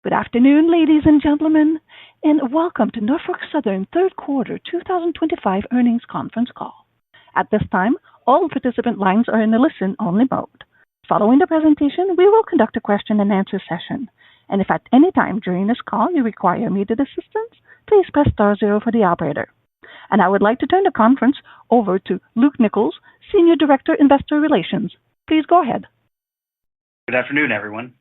Good afternoon, ladies and gentlemen, and welcome to Norfolk Southern third quarter 2025 earnings conference call. At this time, all participant lines are in the listen-only mode. Following the presentation, we will conduct a question-and-answer session. And if at any time during this call you require immediate assistance, please press star zero for the operator. And I would like to turn the conference over to Luke Nichols, Senior Director, Investor Relations. Please go ahead. Good afternoon, everyone.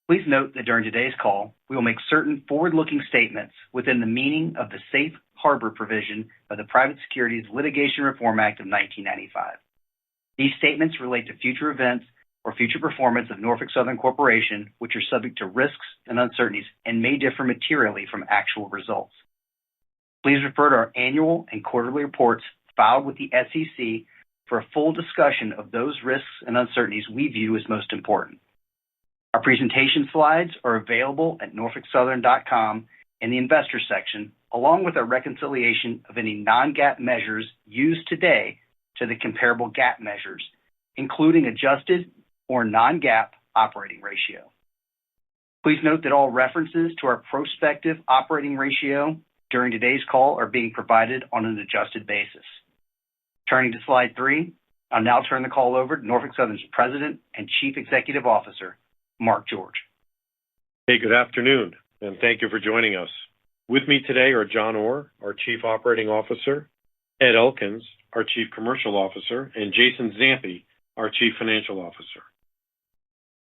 Please note that during today's call, we will make certain forward-looking statements within the meaning of the Safe Harbor provision of the Private Securities Litigation Reform Act of 1995. These statements relate to future events or future performance of Norfolk Southern Corporation, which are subject to risks and uncertainties and may differ materially from actual results. Please refer to our annual and quarterly reports filed with the SEC for a full discussion of those risks and uncertainties we view as most important. Our presentation slides are available at norfolksouthern.com in the Investor section, along with our reconciliation of any non-GAAP measures used today to the comparable GAAP measures, including adjusted or non-GAAP operating ratio. Please note that all references to our prospective operating ratio during today's call are being provided on an adjusted basis. Turning to slide 3, I'll now turn the call over to Norfolk Southern's President and Chief Executive Officer, Mark George. Hey, good afternoon, and thank you for joining us. With me today are John Orr, our Chief Operating Officer, Ed Elkins, our Chief Commercial Officer, and Jason Zampi, our Chief Financial Officer.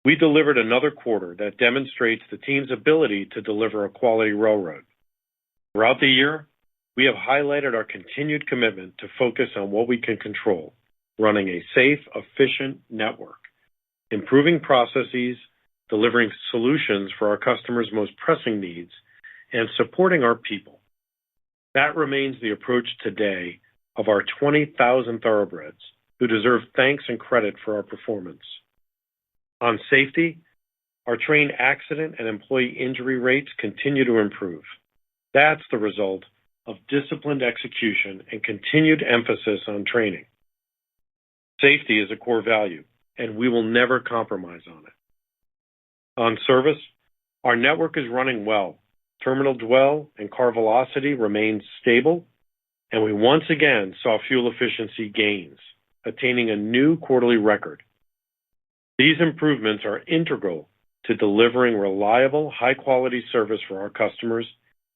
We delivered another quarter that demonstrates the team's ability to deliver a quality railroad. Throughout the year, we have highlighted our continued commitment to focus on what we can control, running a safe, efficient network, improving processes, delivering solutions for our customers' most pressing needs, and supporting our people. That remains the approach today of our 20,000 thoroughbreds who deserve thanks and credit for our performance. On safety, our train accident and employee injury rates continue to improve. That's the result of disciplined execution and continued emphasis on training. Safety is a core value, and we will never compromise on it. On service, our network is running well. Terminal dwell and car velocity remained stable, and we once again saw fuel efficiency gains, attaining a new quarterly record. These improvements are integral to delivering reliable, high-quality service for our customers,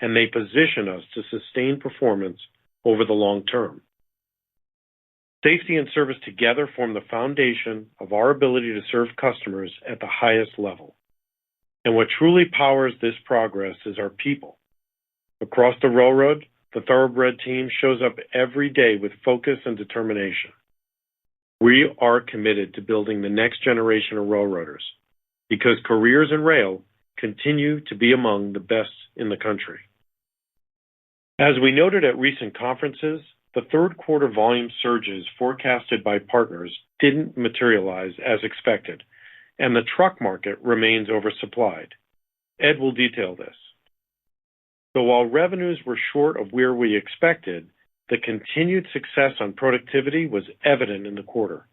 and they position us to sustain performance over the long term. Safety and service together form the foundation of our ability to serve customers at the highest level. And what truly powers this progress is our people. Across the railroad, the Thoroughbred team shows up every day with focus and determination. We are committed to building the next generation of railroaders because careers in rail continue to be among the best in the country. As we noted at recent conferences, the third quarter volume surges forecasted by partners didn't materialize as expected, and the truck market remains oversupplied. Ed will detail this. So while revenues were short of where we expected, the continued success on productivity was evident in the quarter.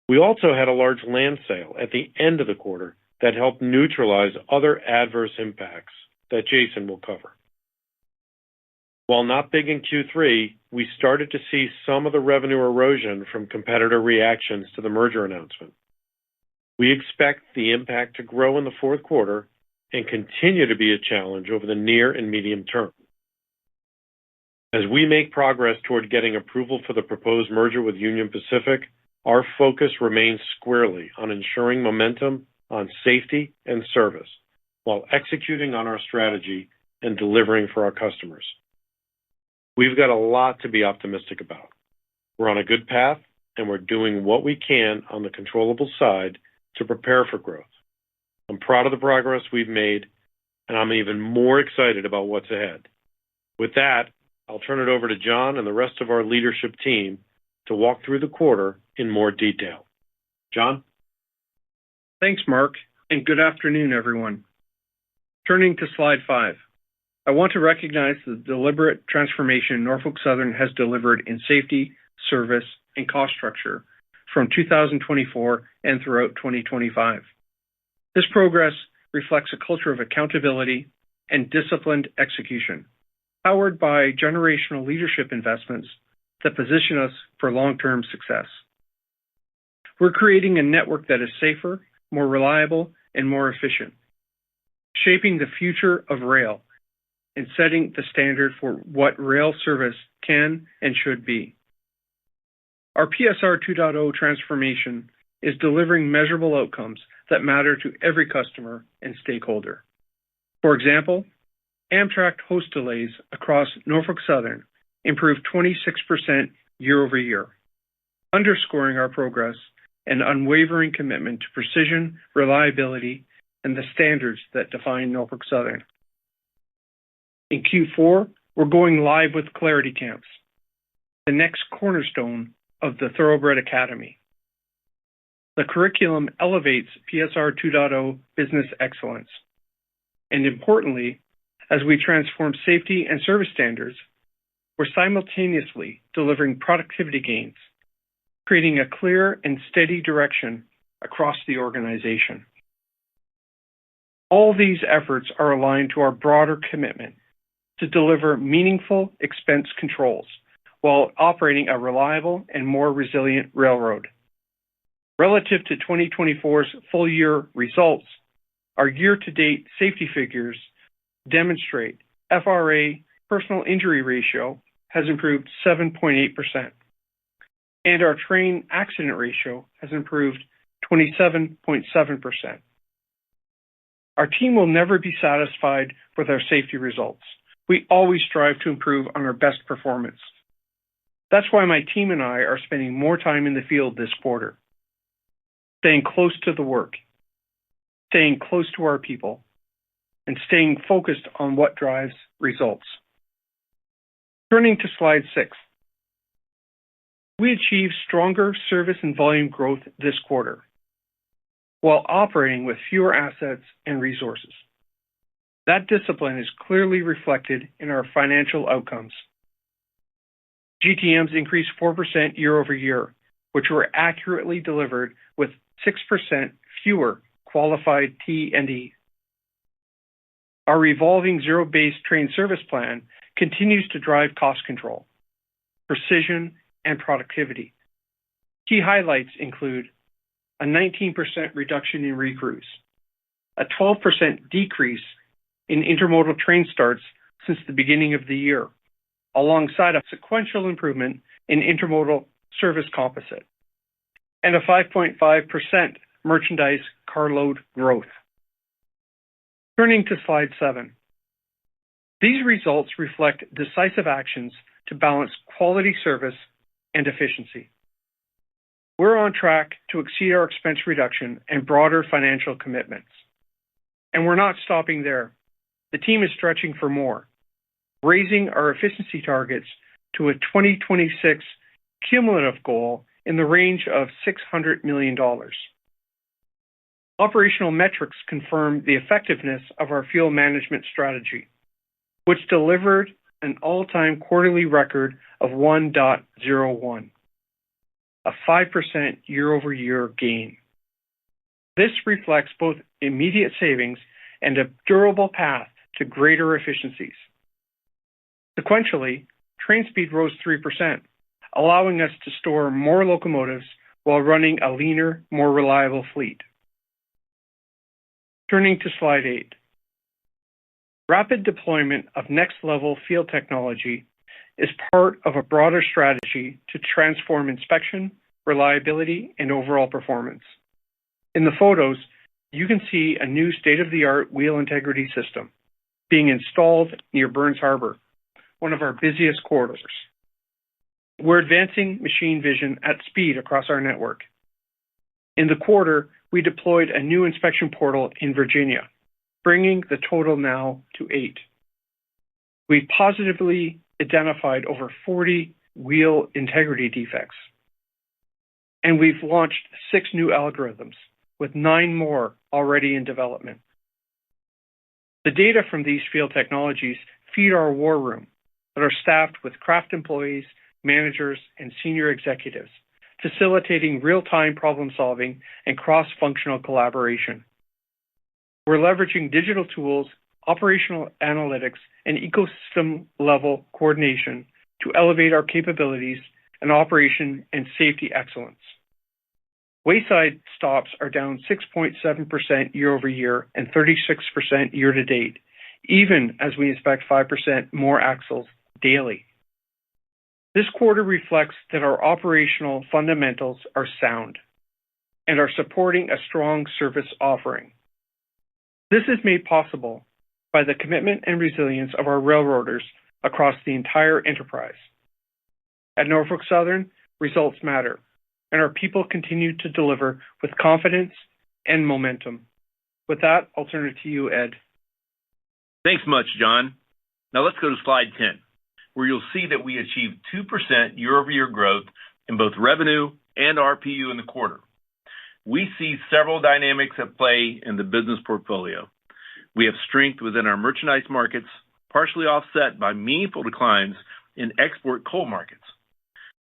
We also had a large land sale at the end of the quarter that helped neutralize other adverse impacts that Jason will cover. While not big in Q3, we started to see some of the revenue erosion from competitor reactions to the merger announcement. We expect the impact to grow in the fourth quarter and continue to be a challenge over the near and medium term. As we make progress toward getting approval for the proposed merger with Union Pacific, our focus remains squarely on ensuring momentum on safety and service while executing on our strategy and delivering for our customers. We've got a lot to be optimistic about. We're on a good path, and we're doing what we can on the controllable side to prepare for growth. I'm proud of the progress we've made, and I'm even more excited about what's ahead. With that, I'll turn it over to John and the rest of our leadership team to walk through the quarter in more detail. John? Thanks, Mark, and good afternoon, everyone. Turning to slide 5. I want to recognize the deliberate transformation Norfolk Southern has delivered in safety, service, and cost structure from 2024 and throughout 2025. This progress reflects a culture of accountability and disciplined execution, powered by generational leadership investments that position us for long-term success. We're creating a network that is safer, more reliable, and more efficient, shaping the future of rail and setting the standard for what rail service can and should be. Our PSR 2.0 transformation is delivering measurable outcomes that matter to every customer and stakeholder. For example, Amtrak host delays across Norfolk Southern improved 26% year over year, underscoring our progress and unwavering commitment to precision, reliability, and the standards that define Norfolk Southern. In Q4, we're going live with Clarity Camps, the next cornerstone of the Thoroughbred Academy. The curriculum elevates PSR 2.0 business excellence. And importantly, as we transform safety and service standards, we're simultaneously delivering productivity gains, creating a clear and steady direction across the organization. All these efforts are aligned to our broader commitment to deliver meaningful expense controls while operating a reliable and more resilient railroad. Relative to 2024's full-year results, our year-to-date safety figures demonstrate FRA personal injury ratio has improved 7.8%, and our train accident ratio has improved 27.7%. Our team will never be satisfied with our safety results. We always strive to improve on our best performance. That's why my team and I are spending more time in the field this quarter, staying close to the work, staying close to our people, and staying focused on what drives results. Turning to slide 6. We achieved stronger service and volume growth this quarter, while operating with fewer assets and resources. That discipline is clearly reflected in our financial outcomes. GTMs increased 4% year over year, which were accurately delivered with 6% fewer qualified T&E. Our revolving zero-based train service plan continues to drive cost control, precision, and productivity. Key highlights include a 19% reduction in recrews, a 12% decrease in intermodal train starts since the beginning of the year, alongside a sequential improvement in intermodal service composite, and a 5.5% merchandise carload growth. Turning to slide 7. These results reflect decisive actions to balance quality service and efficiency. We're on track to exceed our expense reduction and broader financial commitments. And we're not stopping there. The team is stretching for more, raising our efficiency targets to a 2026 cumulative goal in the range of $600 million. Operational metrics confirm the effectiveness of our fuel management strategy, which delivered an all-time quarterly record of 1.01, a 5% year-over-year gain. This reflects both immediate savings and a durable path to greater efficiencies. Sequentially, train speed rose 3%, allowing us to store more locomotives while running a leaner, more reliable fleet. Turning to slide 8. Rapid deployment of next-level field technology is part of a broader strategy to transform inspection, reliability, and overall performance. In the photos, you can see a new state-of-the-art wheel integrity system being installed near Burns Harbor, one of our busiest corridors. We're advancing machine vision at speed across our network. In the quarter, we deployed a new inspection portal in Virginia, bringing the total now to 8. We've positively identified over 40 wheel integrity defects. And we've launched 6 new algorithms, with 9 more already in development. The data from these field technologies feed our war room that are staffed with craft employees, managers, and senior executives, facilitating real-time problem solving and cross-functional collaboration. We're leveraging digital tools, operational analytics, and ecosystem-level coordination to elevate our capabilities and operation and safety excellence. Wayside stops are down 6.7% year over year and 36% year to date, even as we inspect 5% more axles daily. This quarter reflects that our operational fundamentals are sound and are supporting a strong service offering. This is made possible by the commitment and resilience of our railroaders across the entire enterprise. At Norfolk Southern, results matter, and our people continue to deliver with confidence and momentum. With that, I'll turn it to you, Ed. Thanks much, John. Now let's go to slide 10, where you'll see that we achieved 2% year-over-year growth in both revenue and RPU in the quarter. We see several dynamics at play in the business portfolio. We have strength within our merchandise markets, partially offset by meaningful declines in export coal markets.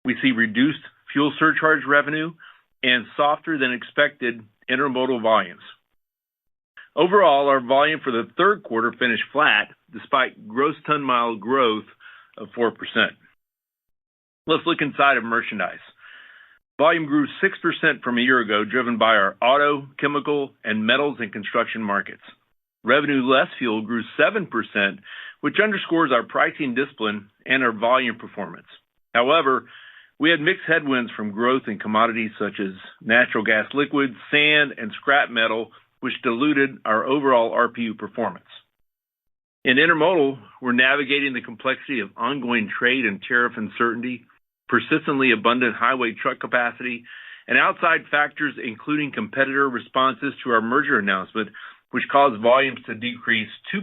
We see reduced fuel surcharge revenue and softer than expected intermodal volumes. Overall, our volume for the third quarter finished flat despite gross ton mile growth of 4%. Let's look inside of merchandise. Volume grew 6% from a year ago, driven by our auto, chemical, and metals and construction markets. Revenue less fuel grew 7%, which underscores our pricing discipline and our volume performance. However, we had mixed headwinds from growth in commodities such as natural gas liquids, sand, and scrap metal, which diluted our overall RPU performance. In intermodal, we're navigating the complexity of ongoing trade and tariff uncertainty, persistently abundant highway truck capacity, and outside factors including competitor responses to our merger announcement, which caused volumes to decrease 2%.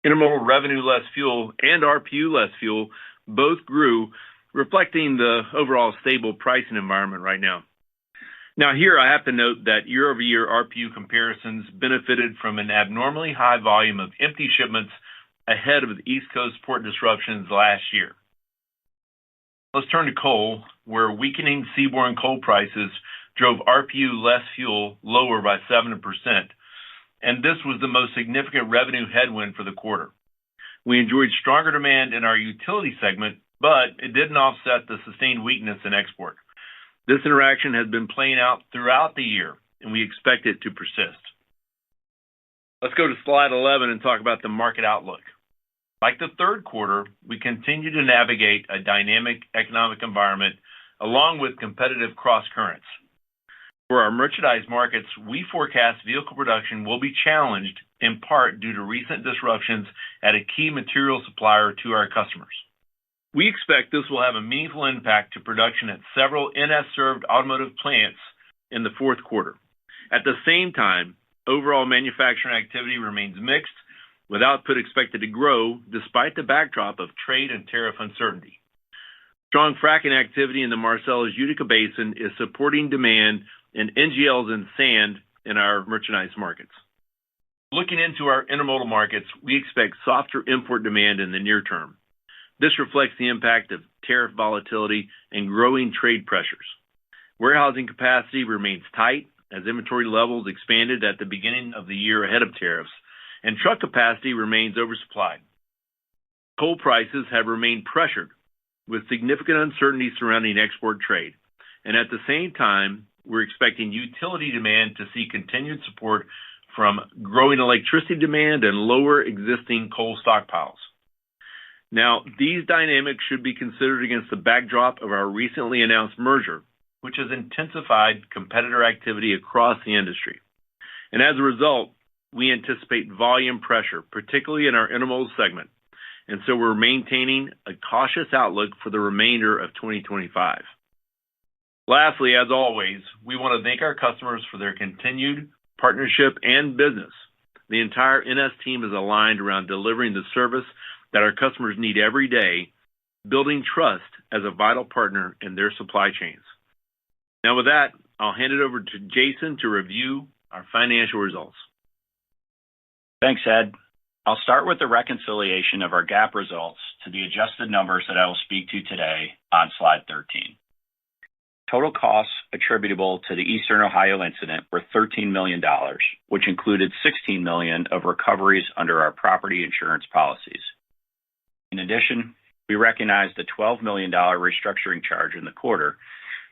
Intermodal revenue less fuel and RPU less fuel both grew, reflecting the overall stable pricing environment right now. Now here I have to note that year-over-year RPU comparisons benefited from an abnormally high volume of empty shipments ahead of the East Coast port disruptions last year. Let's turn to coal, where weakening seaborne coal prices drove RPU less fuel lower by 7%, and this was the most significant revenue headwind for the quarter. We enjoyed stronger demand in our utility segment, but it didn't offset the sustained weakness in export. This interaction has been playing out throughout the year, and we expect it to persist. Let's go to slide 11 and talk about the market outlook. Like the third quarter, we continue to navigate a dynamic economic environment along with competitive cross currents. For our merchandise markets, we forecast vehicle production will be challenged in part due to recent disruptions at a key material supplier to our customers. We expect this will have a meaningful impact to production at several NS-served automotive plants in the fourth quarter. At the same time, overall manufacturing activity remains mixed, with output expected to grow despite the backdrop of trade and tariff uncertainty. Strong fracking activity in the Marcellus-Utica Basin is supporting demand in NGLs and sand in our merchandise markets. Looking into our intermodal markets, we expect softer import demand in the near term. This reflects the impact of tariff volatility and growing trade pressures. Warehousing capacity remains tight as inventory levels expanded at the beginning of the year ahead of tariffs, and truck capacity remains oversupplied. Coal prices have remained pressured, with significant uncertainty surrounding export trade, and at the same time, we're expecting utility demand to see continued support from growing electricity demand and lower existing coal stockpiles. Now, these dynamics should be considered against the backdrop of our recently announced merger, which has intensified competitor activity across the industry. And as a result, we anticipate volume pressure, particularly in our intermodal segment, and so we're maintaining a cautious outlook for the remainder of 2025. Lastly, as always, we want to thank our customers for their continued partnership and business. The entire NS team is aligned around delivering the service that our customers need every day, building trust as a vital partner in their supply chains. Now with that, I'll hand it over to Jason to review our financial results. Thanks, Ed. I'll start with the reconciliation of our GAAP results to the adjusted numbers that I will speak to today on slide 13. Total costs attributable to the Eastern Ohio incident were $13 million, which included $16 million of recoveries under our property insurance policies. In addition, we recognized a $12 million restructuring charge in the quarter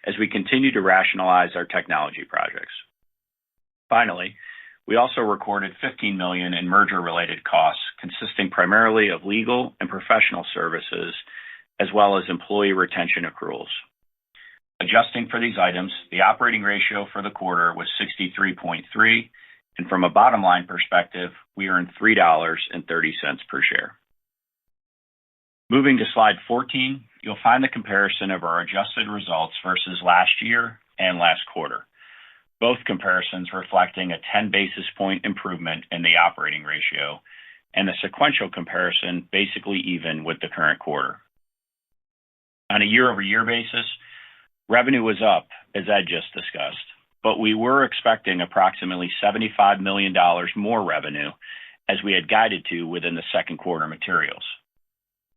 as we continue to rationalize our technology projects. Finally, we also recorded $15 million in merger-related costs, consisting primarily of legal and professional services, as well as employee retention accruals. Adjusting for these items, the operating ratio for the quarter was 63.3, and from a bottom-line perspective, we earned $3.30 per share. Moving to slide 14, you'll find the comparison of our adjusted results versus last year and last quarter, both comparisons reflecting a 10 basis point improvement in the operating ratio, and the sequential comparison basically even with the current quarter. On a year-over-year basis, revenue was up, as Ed just discussed, but we were expecting approximately $75 million more revenue as we had guided to within the second quarter materials.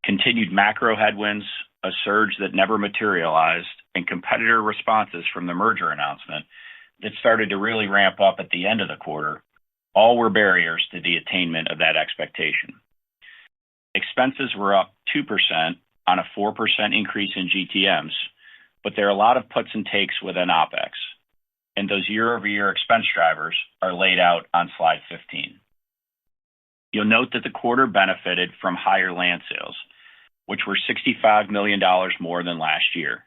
Continued macro headwinds, a surge that never materialized, and competitor responses from the merger announcement that started to really ramp up at the end of the quarter, all were barriers to the attainment of that expectation. Expenses were up 2% on a 4% increase in GTMs, but there are a lot of puts and takes within OpEx, and those year-over-year expense drivers are laid out on slide 15. You'll note that the quarter benefited from higher land sales, which were $65 million more than last year.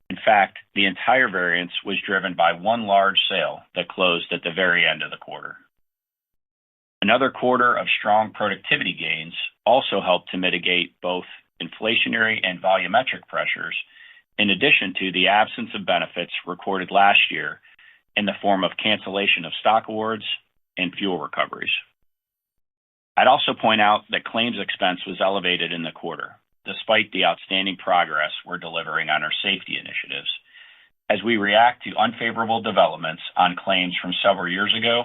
In fact, the entire variance was driven by one large sale that closed at the very end of the quarter. Another quarter of strong productivity gains also helped to mitigate both inflationary and volumetric pressures, in addition to the absence of benefits recorded last year in the form of cancellation of stock awards and fuel recoveries. I'd also point out that claims expense was elevated in the quarter, despite the outstanding progress we're delivering on our safety initiatives, as we react to unfavorable developments on claims from several years ago,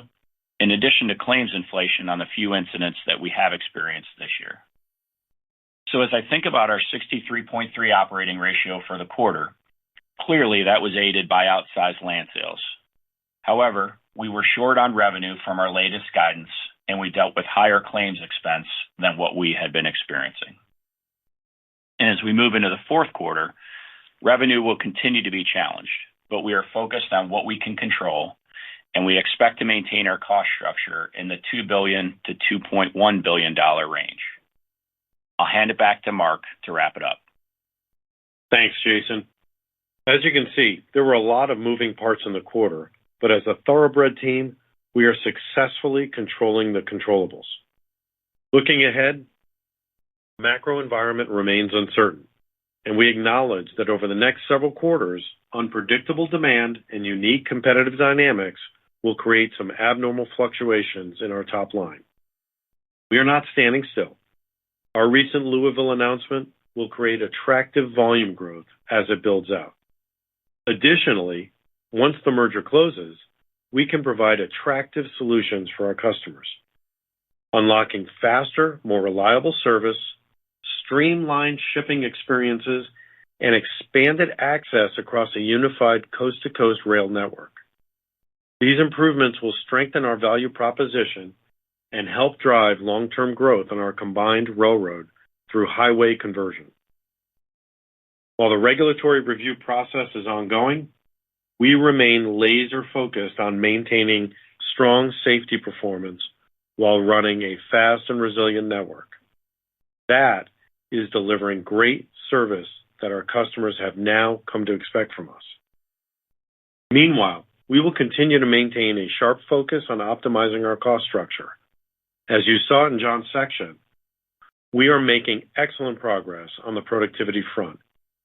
in addition to claims inflation on the few incidents that we have experienced this year. So as I think about our 63.3 operating ratio for the quarter, clearly that was aided by outsized land sales. However, we were short on revenue from our latest guidance, and we dealt with higher claims expense than what we had been experiencing. And as we move into the fourth quarter, revenue will continue to be challenged, but we are focused on what we can control, and we expect to maintain our cost structure in the $2 billion to $2.1 billion range. I'll hand it back to Mark to wrap it up. Thanks, Jason. As you can see, there were a lot of moving parts in the quarter, but as a thoroughbred team, we are successfully controlling the controllables. Looking ahead, the macro environment remains uncertain, and we acknowledge that over the next several quarters, unpredictable demand and unique competitive dynamics will create some abnormal fluctuations in our top line. We are not standing still. Our recent Louisville announcement will create attractive volume growth as it builds out. Additionally, once the merger closes, we can provide attractive solutions for our customers, unlocking faster, more reliable service, streamlined shipping experiences, and expanded access across a unified coast-to-coast rail network. These improvements will strengthen our value proposition and help drive long-term growth on our combined railroad through highway conversion. While the regulatory review process is ongoing, we remain laser-focused on maintaining strong safety performance while running a fast and resilient network. That is delivering great service that our customers have now come to expect from us. Meanwhile, we will continue to maintain a sharp focus on optimizing our cost structure. As you saw in John's section, we are making excellent progress on the productivity front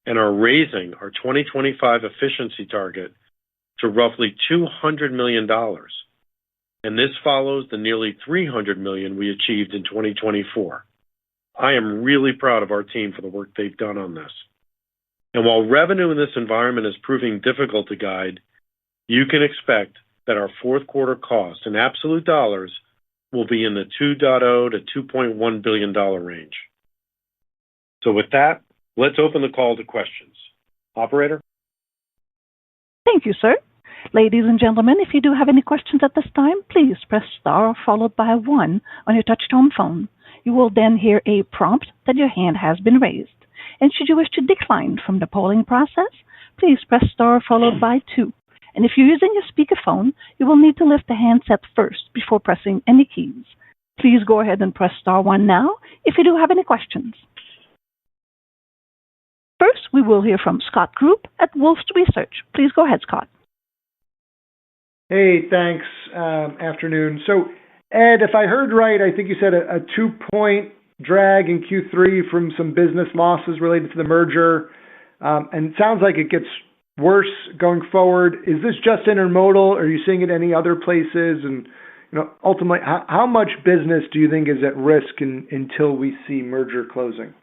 and are raising our 2025 efficiency target to roughly $200 million. And this follows the nearly $300 million we achieved in 2024. I am really proud of our team for the work they've done on this. And while revenue in this environment is proving difficult to guide, you can expect that our fourth quarter cost in absolute dollars will be in the $2.0 to $2.1 billion range. So with that, let's open the call to questions. Operator? Thank you, sir. Ladies and gentlemen, if you do have any questions at this time, please press star followed by 1 on your touch-tone phone. You will then hear a prompt that your hand has been raised. And should you wish to decline from the polling process, please press star followed by 2. And if you're using your speakerphone, you will need to lift the handset first before pressing any keys. Please go ahead and press star 1 now if you do have any questions. First, we will hear from Scott Group at Wolfe Research. Please go ahead, Scott. Hey, thanks. Afternoon. So, Ed, if I heard right, I think you said a 2-point drag in Q3 from some business losses related to the merger. And it sounds like it gets worse going forward. Is this just intermodal? Are you seeing it any other places? And ultimately, how much business do you think is at risk until we see merger closing?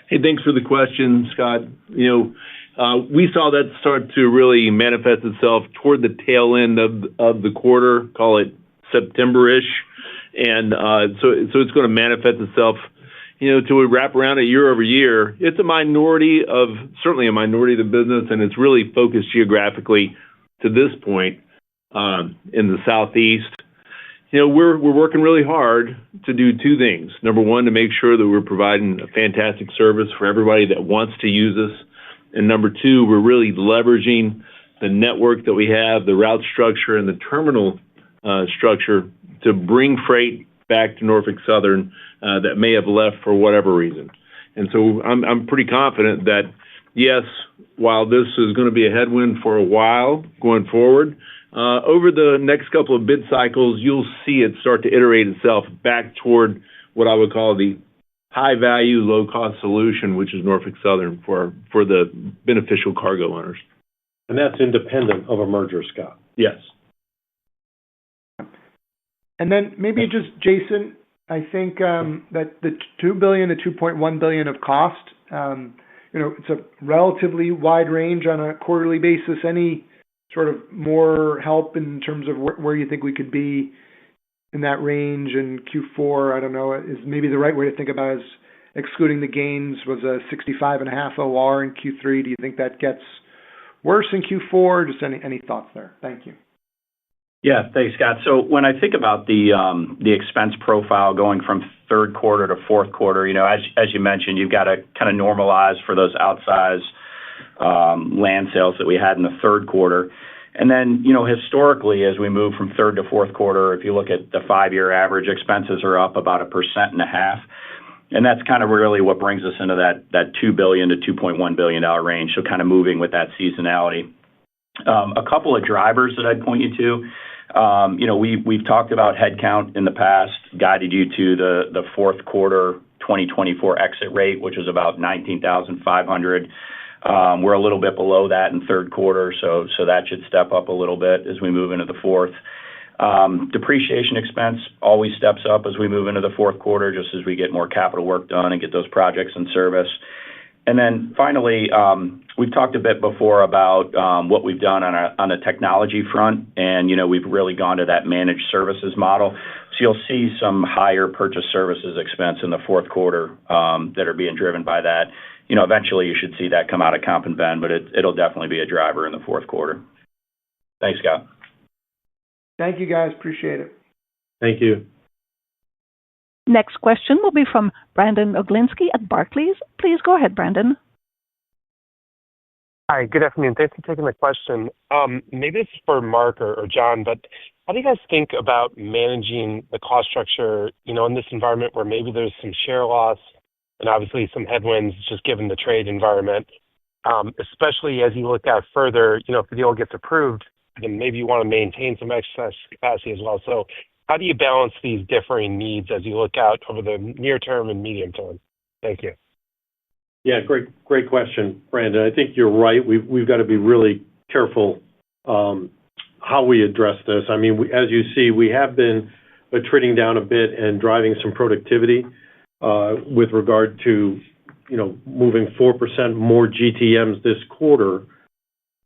Hey, thanks for the question, Scott. We saw that start to really manifest itself toward the tail end of the quarter, call it September-ish. And so it's going to manifest itself, till we wrap around it year over year. It's certainly a minority of the business, and it's really focused geographically to this point in the Southeast. We're working really hard to do two things. Number one, to make sure that we're providing a fantastic service for everybody that wants to use us. And number two, we're really leveraging the network that we have, the route structure, and the terminal structure to bring freight back to Norfolk Southern that may have left for whatever reason. And so I'm pretty confident that, yes, while this is going to be a headwind for a while going forward, over the next couple of bid cycles, you'll see it start to iterate itself back toward what I would call the high-value, low-cost solution, which is Norfolk Southern for the beneficial cargo owners. And that's independent of a merger, Scott. Yes. And then maybe just, Jason, I think that the $2 billion to $2.1 billion of cost, it's a relatively wide range on a quarterly basis. Any sort of more help in terms of where you think we could be in that range in Q4? I don't know, is maybe the right way to think about it is excluding the gains was a 65.5 OR in Q3. Do you think that gets worse in Q4? Just any thoughts there? Thank you. Yeah, thanks, Scott. So when I think about the expense profile going from third quarter to fourth quarter, as you mentioned, you've got to kind of normalize for those outsized land sales that we had in the third quarter. And then, historically, as we move from third to fourth quarter, if you look at the 5-year average, expenses are up about 1.5%. And that's kind of really what brings us into that $2 billion to $2.1 billion range. So kind of moving with that seasonality. A couple of drivers that I'd point you to. We've talked about headcount in the past, guided you to the fourth quarter 2024 exit rate, which was about 19,500. We're a little bit below that in third quarter, so that should step up a little bit as we move into the fourth. Depreciation expense always steps up as we move into the fourth quarter, just as we get more capital work done and get those projects in service. And then finally, we've talked a bit before about what we've done on the technology front, and we've really gone to that managed services model. So you'll see some higher purchase services expense in the fourth quarter that are being driven by that. Eventually you should see that come out of comp and ben, but it'll definitely be a driver in the fourth quarter. Thanks, Scott. Thank you, guys. Appreciate it. Thank you. Next question will be from Brandon Oglinski at Barclays. Please go ahead, Brandon. Hi, good afternoon. Thanks for taking the question. Maybe this is for Mark or John, but how do you guys think about managing the cost structure, in this environment where maybe there's some share loss and obviously some headwinds just given the trade environment, especially as you look out further, if the deal gets approved, then maybe you want to maintain some excess capacity as well. So how do you balance these differing needs as you look out over the near term and medium term? Thank you. Yeah, great question, Brandon. I think you're right. We've got to be really careful how we address this. I mean, as you see, we have been attriting down a bit and driving some productivity with regard to, moving 4% more GTMs this quarter,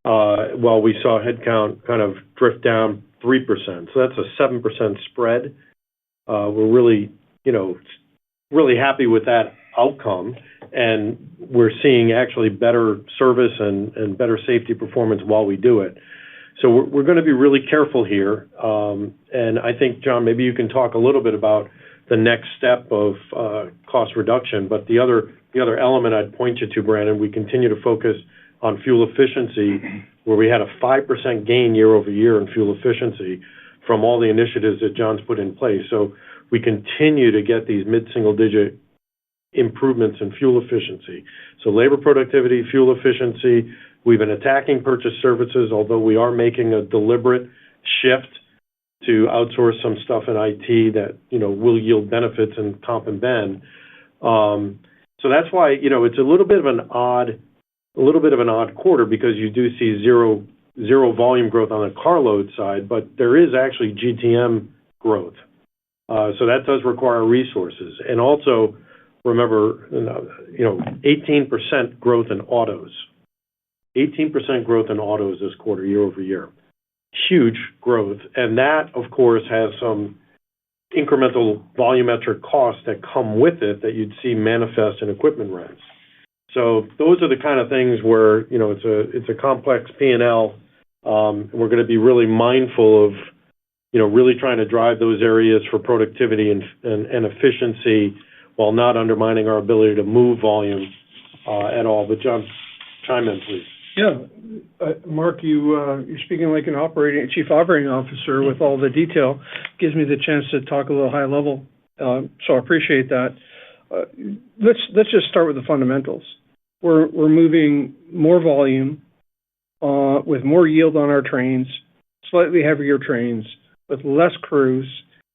while we saw headcount kind of drift down 3%. So that's a 7% spread. We're really, really happy with that outcome, and we're seeing actually better service and better safety performance while we do it. So we're going to be really careful here. And I think, John, maybe you can talk a little bit about the next step of cost reduction. But the other element I'd point you to, Brandon, we continue to focus on fuel efficiency, where we had a 5% gain year over year in fuel efficiency from all the initiatives that John's put in place. So we continue to get these mid-single-digit improvements in fuel efficiency. So labor productivity, fuel efficiency. We've been attacking purchase services, although we are making a deliberate shift to outsource some stuff in IT that, will yield benefits in comp and ben. So that's why, it's a little bit of an odd quarter, because you do see zero volume growth on the carload side, but there is actually GTM growth. So that does require resources. And also, remember, 18% growth in autos. 18% growth in autos this quarter, year over year. Huge growth. And that, of course, has some incremental volumetric costs that come with it that you'd see manifest in equipment rents. So those are the kind of things where, it's a complex P&L. We're going to be really mindful of, really trying to drive those areas for productivity and efficiency while not undermining our ability to move volume at all. But John, chime in, please. Yeah, Mark, you're speaking like an chief operating officer with all the detail. Gives me the chance to talk a little high level, so I appreciate that. Let's just start with the fundamentals. We're moving more volume with more yield on our trains, slightly heavier trains with less crews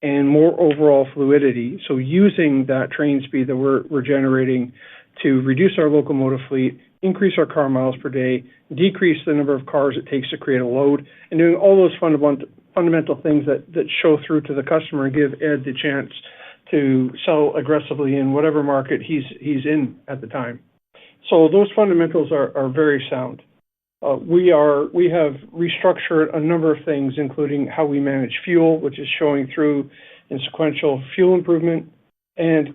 and more overall fluidity. So using that train speed that we're generating to reduce our locomotive fleet, increase our car miles per day, decrease the number of cars it takes to create a load, and doing all those fundamental things that show through to the customer and give Ed the chance to sell aggressively in whatever market he's in at the time. So those fundamentals are very sound. We have restructured a number of things, including how we manage fuel, which is showing through in sequential fuel improvement and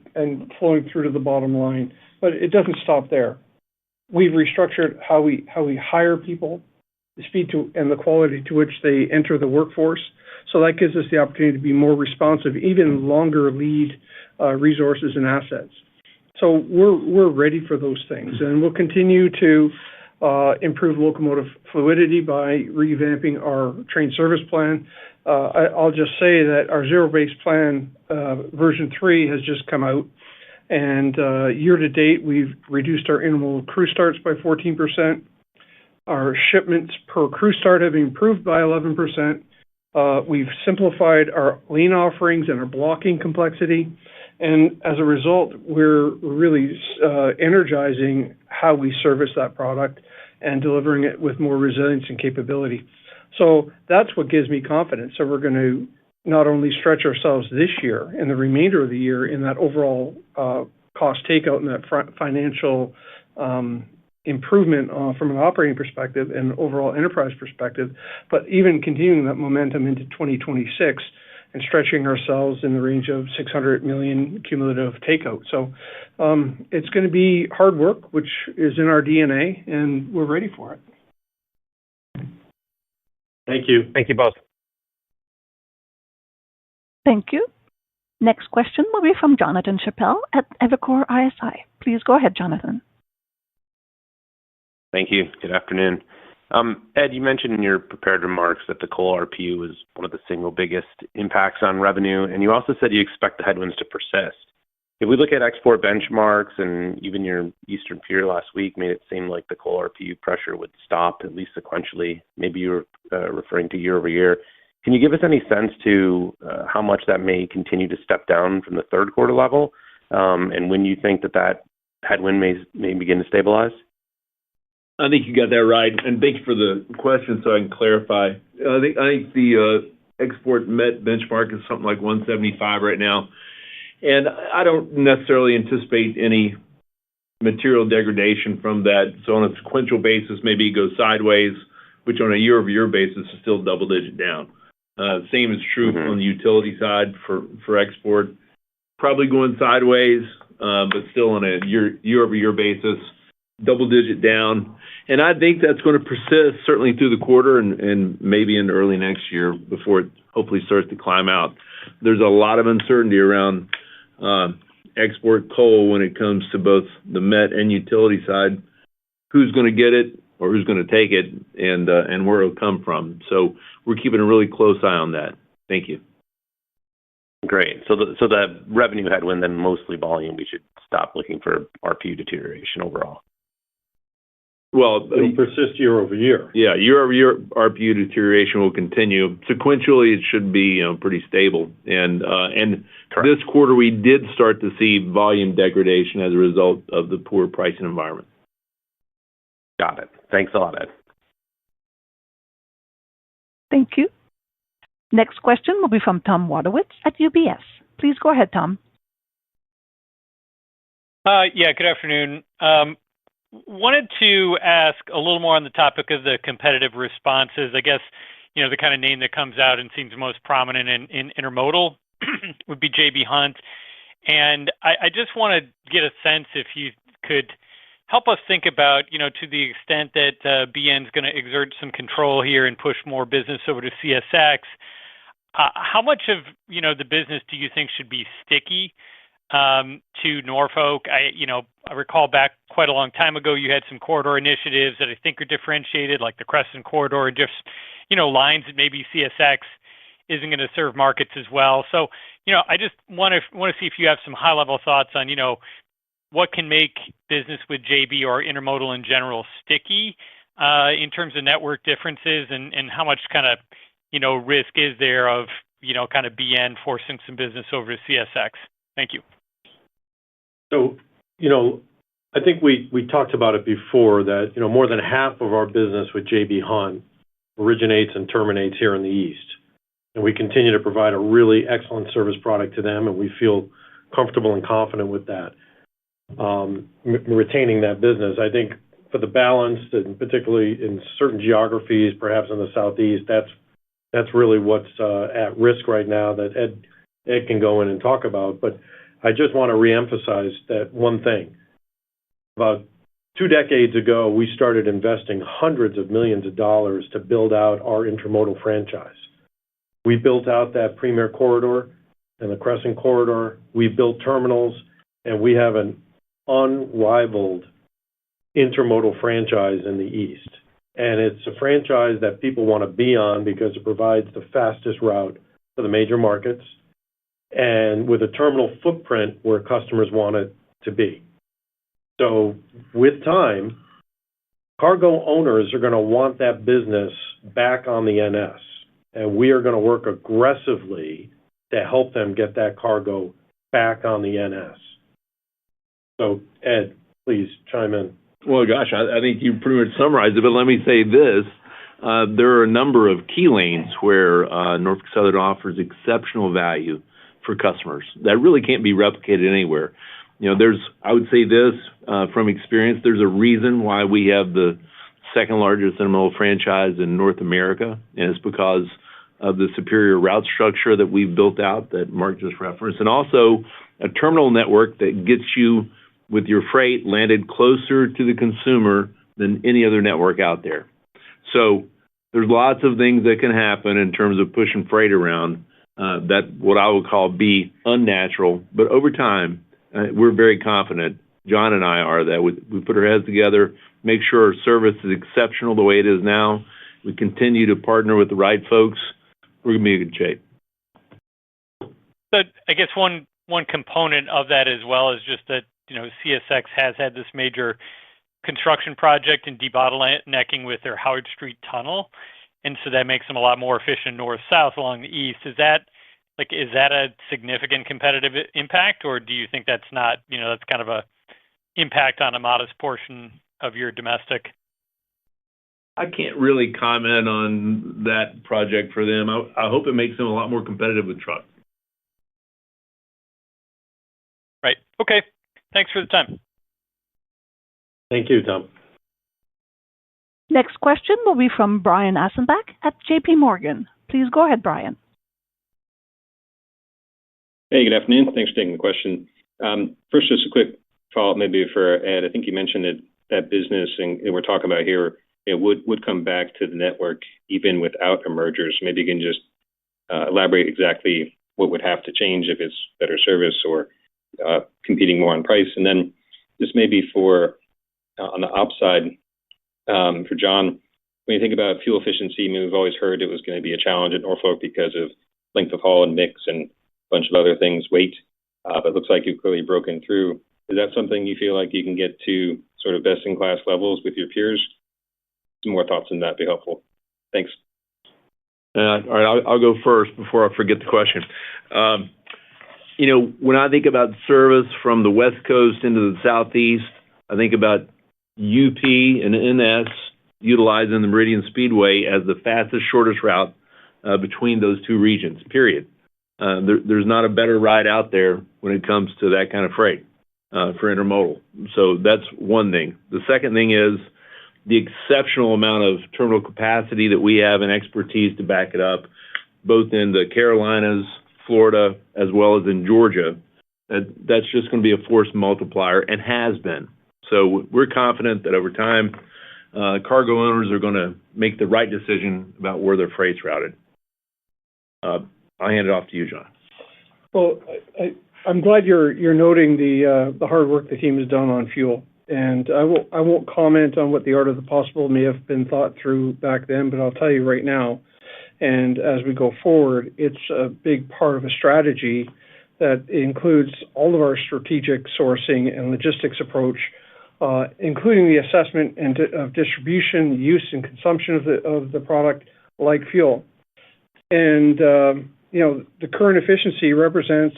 flowing through to the bottom line. But it doesn't stop there. We've restructured how we hire people, the speed to and the quality to which they enter the workforce. So that gives us the opportunity to be more responsive, even longer lead resources and assets. So we're ready for those things, and we'll continue to improve locomotive fluidity by revamping our train service plan. I'll just say that our zero-based plan version 3 has just come out, and year to date we've reduced our intermodal crew starts by 14%. Our shipments per crew start have improved by 11%. We've simplified our lane offerings and our blocking complexity. And as a result, we're really energizing how we service that product and delivering it with more resilience and capability. So that's what gives me confidence. So we're going to not only stretch ourselves this year and the remainder of the year in that overall cost takeout and that financial improvement from an operating perspective and overall enterprise perspective, but even continuing that momentum into 2026 and stretching ourselves in the range of $600 million cumulative takeout. So it's going to be hard work, which is in our DNA, and we're ready for it. Thank you. Thank you both. Thank you. Next question will be from Jonathan Chappell at Evercore ISI. Please go ahead, Jonathan. Thank you. Good afternoon. Ed, you mentioned in your prepared remarks that the coal RPU was one of the single biggest impacts on revenue, and you also said you expect the headwinds to persist. If we look at export benchmarks and even your Eastern peer last week made it seem like the coal RPU pressure would stop, at least sequentially. Maybe you were referring to year over year. Can you give us any sense to how much that may continue to step down from the third quarter level, and when you think that headwind may begin to stabilize? I think you got that right, and thank you for the question so I can clarify. I think the export met benchmark is something like 175 right now, and I don't necessarily anticipate any material degradation from that. So on a sequential basis, maybe it goes sideways, which on a year-over-year basis is still double-digit down. Same is true on the utility side for export. Probably going sideways, but still on a year-over-year basis, double-digit down. And I think that's going to persist certainly through the quarter and maybe into early next year before it hopefully starts to climb out. There's a lot of uncertainty around export coal when it comes to both the met and utility side. Who's going to get it or who's going to take it and where it'll come from. So we're keeping a really close eye on that. Thank you. Great. So the revenue headwind, then mostly volume, we should stop looking for RPU deterioration overall. Well, it'll persist year over year. Yeah, year-over-year RPU deterioration will continue. Sequentially, it should be pretty stable. And this quarter, we did start to see volume degradation as a result of the poor pricing environment. Got it. Thanks a lot, Ed. Thank you. Next question will be from Tom Wadewitz at UBS. Please go ahead, Tom. Yeah, good afternoon. Wanted to ask a little more on the topic of the competitive responses. I guess, the kind of name that comes out and seems most prominent in intermodal would be J.B. Hunt. And I just want to get a sense if you could help us think about, to the extent that BN's going to exert some control here and push more business over to CSX, how much of, the business do you think should be sticky to Norfolk? I recall back quite a long time ago, you had some corridor initiatives that I think are differentiated, like the Crescent Corridor, and just, lines that maybe CSX isn't going to serve markets as well. So, I just want to see if you have some high-level thoughts on, what can make business with JB or intermodal in general sticky in terms of network differences, and how much kind of, risk is there of, kind of BN forcing some business over to CSX? Thank you. So, I think we talked about it before that, more than half of our business with J.B. Hunt originates and terminates here in the East. And we continue to provide a really excellent service product to them, and we feel comfortable and confident with that. Retaining that business. I think for the balance, and particularly in certain geographies, perhaps in the Southeast, that's really what's at risk right now that Ed can go in and talk about. But I just want to reemphasize that one thing. About 2 decades ago, we started investing hundreds of millions of dollars to build out our intermodal franchise. We built out that Premier Corridor and the Crescent Corridor. We built terminals, and we have an unrivaled intermodal franchise in the East. And it's a franchise that people want to be on because it provides the fastest route for the major markets and with a terminal footprint where customers want it to be. So with time, cargo owners are going to want that business back on the NS, and we are going to work aggressively to help them get that cargo back on the NS. So, Ed, please chime in. Well, gosh, I think you pretty much summarized it, but let me say this. There are a number of key lanes where Norfolk Southern offers exceptional value for customers that really can't be replicated anywhere. I would say this from experience, there's a reason why we have the second largest intermodal franchise in North America, and it's because of the superior route structure that we've built out that Mark just referenced, and also a terminal network that gets you with your freight landed closer to the consumer than any other network out there. So there's lots of things that can happen in terms of pushing freight around that what I would call be unnatural. But over time, we're very confident, John and I are, that we put our heads together, make sure our service is exceptional the way it is now. We continue to partner with the right folks. We're going to be in good shape. So I guess one component of that as well is just that, CSX has had this major construction project and debottlenecking with their Howard Street Tunnel. And so that makes them a lot more efficient north-south along the east. Is that a significant competitive impact, or do you think that's not, that's kind of a impact on a modest portion of your domestic? I can't really comment on that project for them. I hope it makes them a lot more competitive with truck. Right. Okay. Thanks for the time. Thank you, Tom. Next question will be from Brian Ossenbeck at J.P. Morgan. Please go ahead, Brian. Hey, good afternoon. Thanks for taking the question. First, just a quick follow-up maybe for Ed. I think you mentioned that business and we're talking about here, it would come back to the network even without a merger. So maybe you can just elaborate exactly what would have to change if it's better service or competing more on price. And then just maybe for on the ops side, for John, when you think about fuel efficiency, I mean, we've always heard it was going to be a challenge at Norfolk because of length of haul and mix and a bunch of other things, weight. But it looks like you've clearly broken through. Is that something you feel like you can get to sort of best-in-class levels with your peers? Some more thoughts on that would be helpful. Thanks. All right, I'll go first before I forget the question. When I think about service from the West Coast into the Southeast, I think about UP and NS utilizing the Meridian Speedway as the fastest, shortest route between those two regions, period. There's not a better ride out there when it comes to that kind of freight for intermodal. So that's one thing. The second thing is the exceptional amount of terminal capacity that we have and expertise to back it up, both in the Carolinas, Florida, as well as in Georgia. That's just going to be a force multiplier and has been. So we're confident that over time, cargo owners are going to make the right decision about where their freight's routed. I'll hand it off to you, John. Well, I'm glad you're noting the hard work the team has done on fuel. And I won't comment on what the art of the possible may have been thought through back then, but I'll tell you right now, and as we go forward, it's a big part of a strategy that includes all of our strategic sourcing and logistics approach, including the assessment of distribution, use, and consumption of the product like fuel. And, the current efficiency represents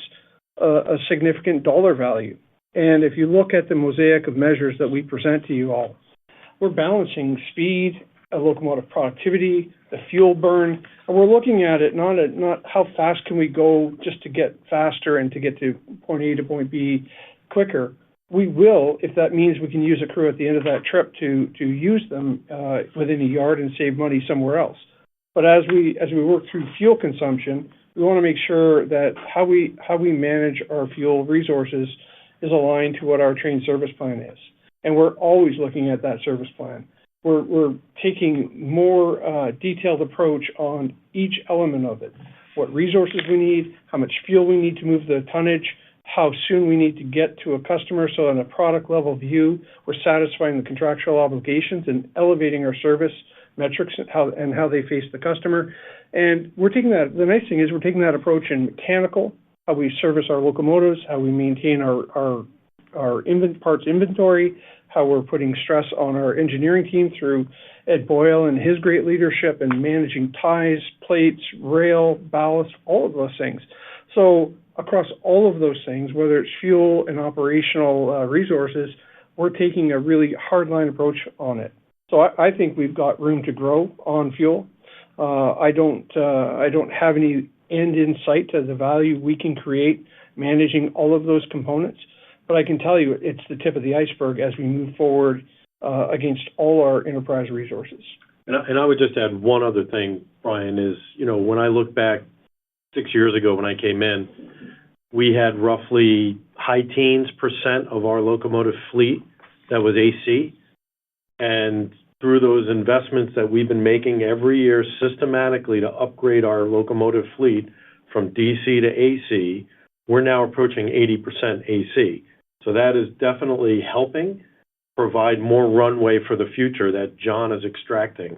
a significant dollar value. And if you look at the mosaic of measures that we present to you all, we're balancing speed, locomotive productivity, the fuel burn, and we're looking at it not how fast can we go just to get faster and to get to point A to point B quicker. We will, if that means we can use a crew at the end of that trip to use them within a yard and save money somewhere else. But as we work through fuel consumption, we want to make sure that how we manage our fuel resources is aligned to what our train service plan is. And we're always looking at that service plan. We're taking more detailed approach on each element of it. What resources we need, how much fuel we need to move the tonnage, how soon we need to get to a customer so on a product level view, we're satisfying the contractual obligations and elevating our service metrics and how they face the customer. And we're taking that, the nice thing is we're taking that approach in mechanical, how we service our locomotives, how we maintain our parts inventory, how we're putting stress on our engineering team through Ed Boyle and his great leadership and managing ties, plates, rail, ballast, all of those things. So across all of those things, whether it's fuel and operational resources, we're taking a really hardline approach on it. So I think we've got room to grow on fuel. I don't have any end in sight to the value we can create managing all of those components. But I can tell you it's the tip of the iceberg as we move forward against all our enterprise resources. And I would just add one other thing, Brian, is, when I look back 6 years ago when I came in, we had roughly high teens % of our locomotive fleet that was AC. And through those investments that we've been making every year systematically to upgrade our locomotive fleet from DC to AC, we're now approaching 80% AC. So that is definitely helping provide more runway for the future that John is extracting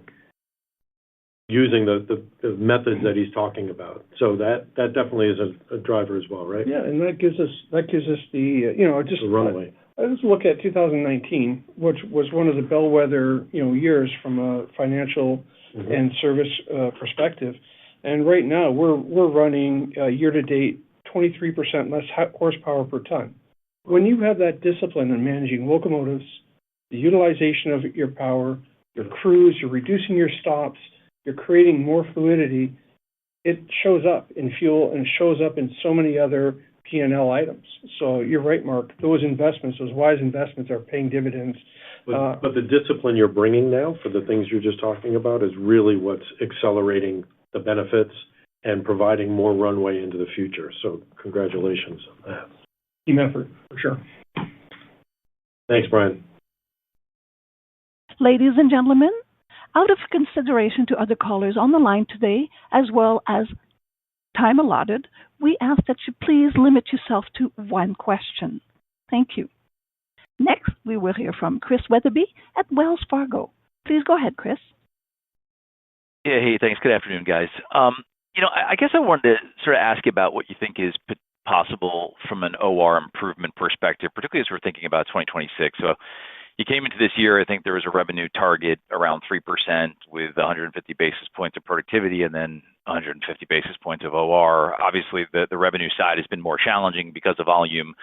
using the methods that he's talking about. So that definitely is a driver as well, right? Yeah, and that gives us the just the runway. I just look at 2019, which was one of the bellwether years from a financial and service perspective, and right now we're running year to date 23% less horsepower per ton. When you have that discipline in managing locomotives, the utilization of your power, your crews, you're reducing your stops, you're creating more fluidity, it shows up in fuel and shows up in so many other P&L items. So you're right, Mark. Those investments, those wise investments are paying dividends. But the discipline you're bringing now for the things you're just talking about is really what's accelerating the benefits and providing more runway into the future. So congratulations on that. team effort, for sure. Thanks, Brian. Ladies and gentlemen, out of consideration to other callers on the line today, as well as time allotted, we ask that you please limit yourself to one question. Thank you. Next, we will hear from Chris Wetherbee at Wells Fargo. Please go ahead, Chris. Yeah, hey, thanks. Good afternoon, guys. I guess I wanted to sort of ask you about what you think is possible from an OR improvement perspective, particularly as we're thinking about 2026. So you came into this year, I think there was a revenue target around 3% with 150 basis points of productivity and then 150 basis points of OR. Obviously, the revenue side has been more challenging because of volume.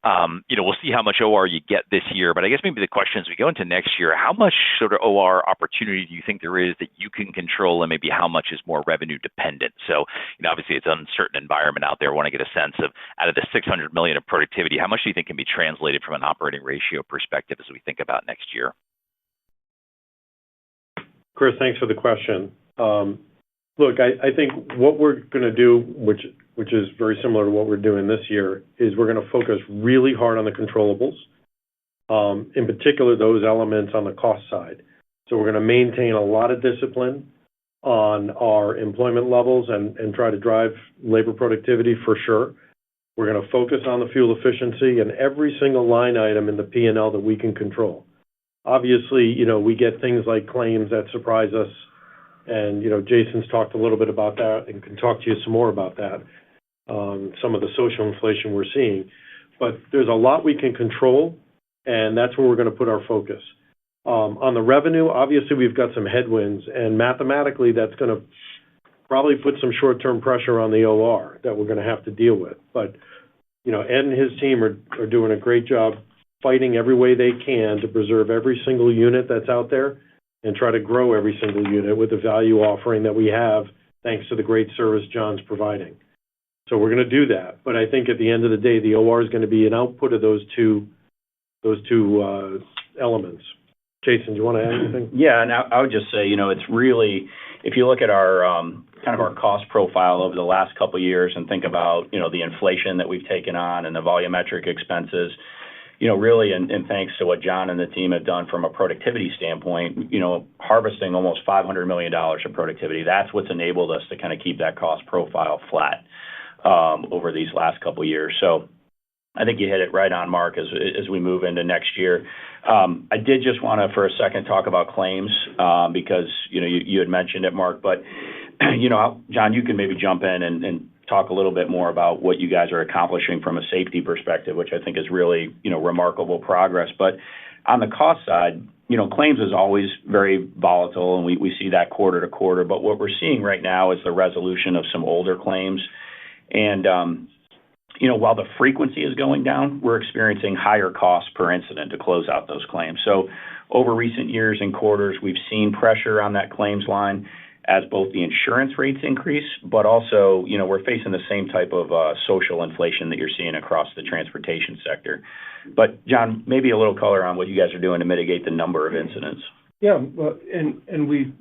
We'll see how much OR you get this year, but I guess maybe the question as we go into next year, how much sort of OR opportunity do you think there is that you can control, and maybe how much is more revenue dependent? So, obviously it's an uncertain environment out there. I want to get a sense of, out of the $600 million of productivity, how much do you think can be translated from an operating ratio perspective as we think about next year? Chris, thanks for the question. Look, I think what we're going to do, which is very similar to what we're doing this year, is we're going to focus really hard on the controllables, in particular those elements on the cost side. So we're going to maintain a lot of discipline on our employment levels and try to drive labor productivity for sure. We're going to focus on the fuel efficiency and every single line item in the P&L that we can control. Obviously, we get things like claims that surprise us, and, Jason's talked a little bit about that and can talk to you some more about that, some of the social inflation we're seeing. But there's a lot we can control, and that's where we're going to put our focus. On the revenue, obviously, we've got some headwinds, and mathematically, that's going to probably put some short-term pressure on the OR that we're going to have to deal with. But, Ed and his team are doing a great job fighting every way they can to preserve every single unit that's out there and try to grow every single unit with the value offering that we have, thanks to the great service John's providing. So we're going to do that. But I think at the end of the day, the OR is going to be an output of those two elements. Jason, do you want to add anything? Yeah, and I would just say, it's really, if you look at our kind of our cost profile over the last couple of years and think about, the inflation that we've taken on and the volumetric expenses, really, and thanks to what John and the team have done from a productivity standpoint, harvesting almost $500 million of productivity, that's what's enabled us to kind of keep that cost profile flat over these last couple of years. So I think you hit it right on, Mark, as we move into next year. I did just want to, for a second, talk about claims because, you had mentioned it, Mark, but, John, you can maybe jump in and talk a little bit more about what you guys are accomplishing from a safety perspective, which I think is really, remarkable progress. But on the cost side, claims is always very volatile, and we see that quarter to quarter. But what we're seeing right now is the resolution of some older claims. And, while the frequency is going down, we're experiencing higher costs per incident to close out those claims. So over recent years and quarters, we've seen pressure on that claims line as both the insurance rates increase, but also, we're facing the same type of social inflation that you're seeing across the transportation sector. But, John, maybe a little color on what you guys are doing to mitigate the number of incidents. Yeah, and we've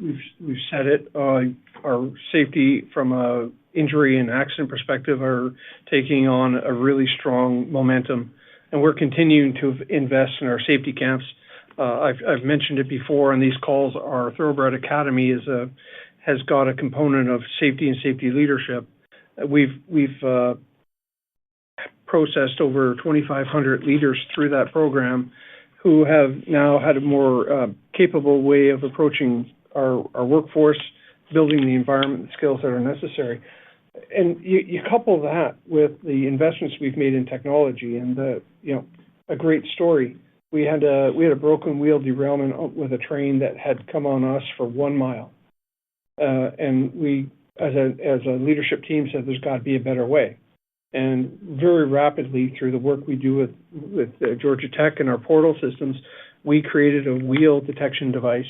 said it. Our safety from a injury and accident perspective are taking on a really strong momentum, and we're continuing to invest in our safety camps. I've mentioned it before on these calls. Our Thoroughbred Academy has got a component of safety and safety leadership. We've processed over 2,500 leaders through that program who have now had a more capable way of approaching our workforce, building the environment and skills that are necessary. And you couple that with the investments we've made in technology and a great story. We had a broken wheel derailment with a train that had come on us for 1 mile. And we, as a leadership team, said there's got to be a better way. And very rapidly, through the work we do with Georgia Tech and our portal systems, we created a wheel detection device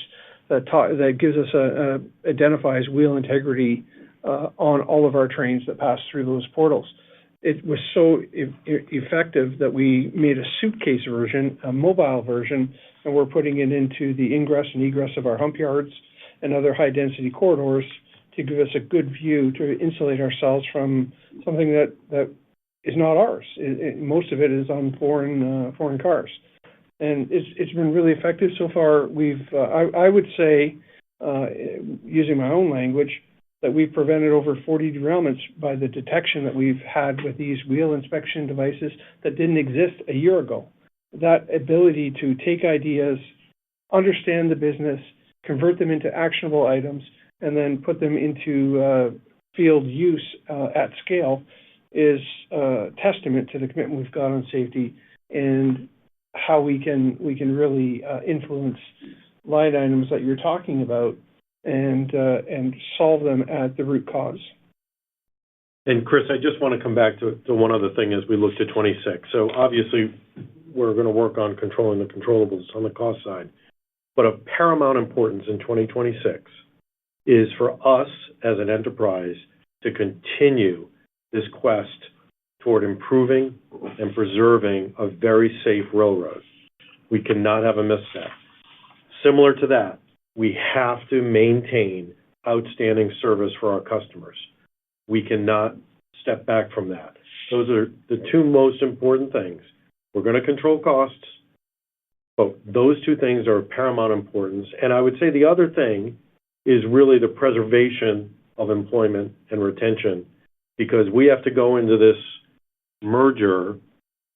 that gives us identifies wheel integrity on all of our trains that pass through those portals. It was so effective that we made a suitcase version, a mobile version, and we're putting it into the ingress and egress of our hump yards and other high-density corridors to give us a good view to insulate ourselves from something that is not ours. Most of it is on foreign cars, and it's been really effective so far. I would say, using my own language, that we've prevented over 40 derailments by the detection that we've had with these wheel inspection devices that didn't exist a year ago. That ability to take ideas, understand the business, convert them into actionable items, and then put them into field use at scale is a testament to the commitment we've got on safety and how we can really influence line items that you're talking about and solve them at the root cause. And Chris, I just want to come back to one other thing as we look to 26. So obviously, we're going to work on controlling the controllables on the cost side. But of paramount importance in 2026 is for us as an enterprise to continue this quest toward improving and preserving a very safe railroad. We cannot have a misstep. Similar to that, we have to maintain outstanding service for our customers. We cannot step back from that. Those are the two most important things. We're going to control costs, but those two things are of paramount importance. And I would say the other thing is really the preservation of employment and retention, because we have to go into this merger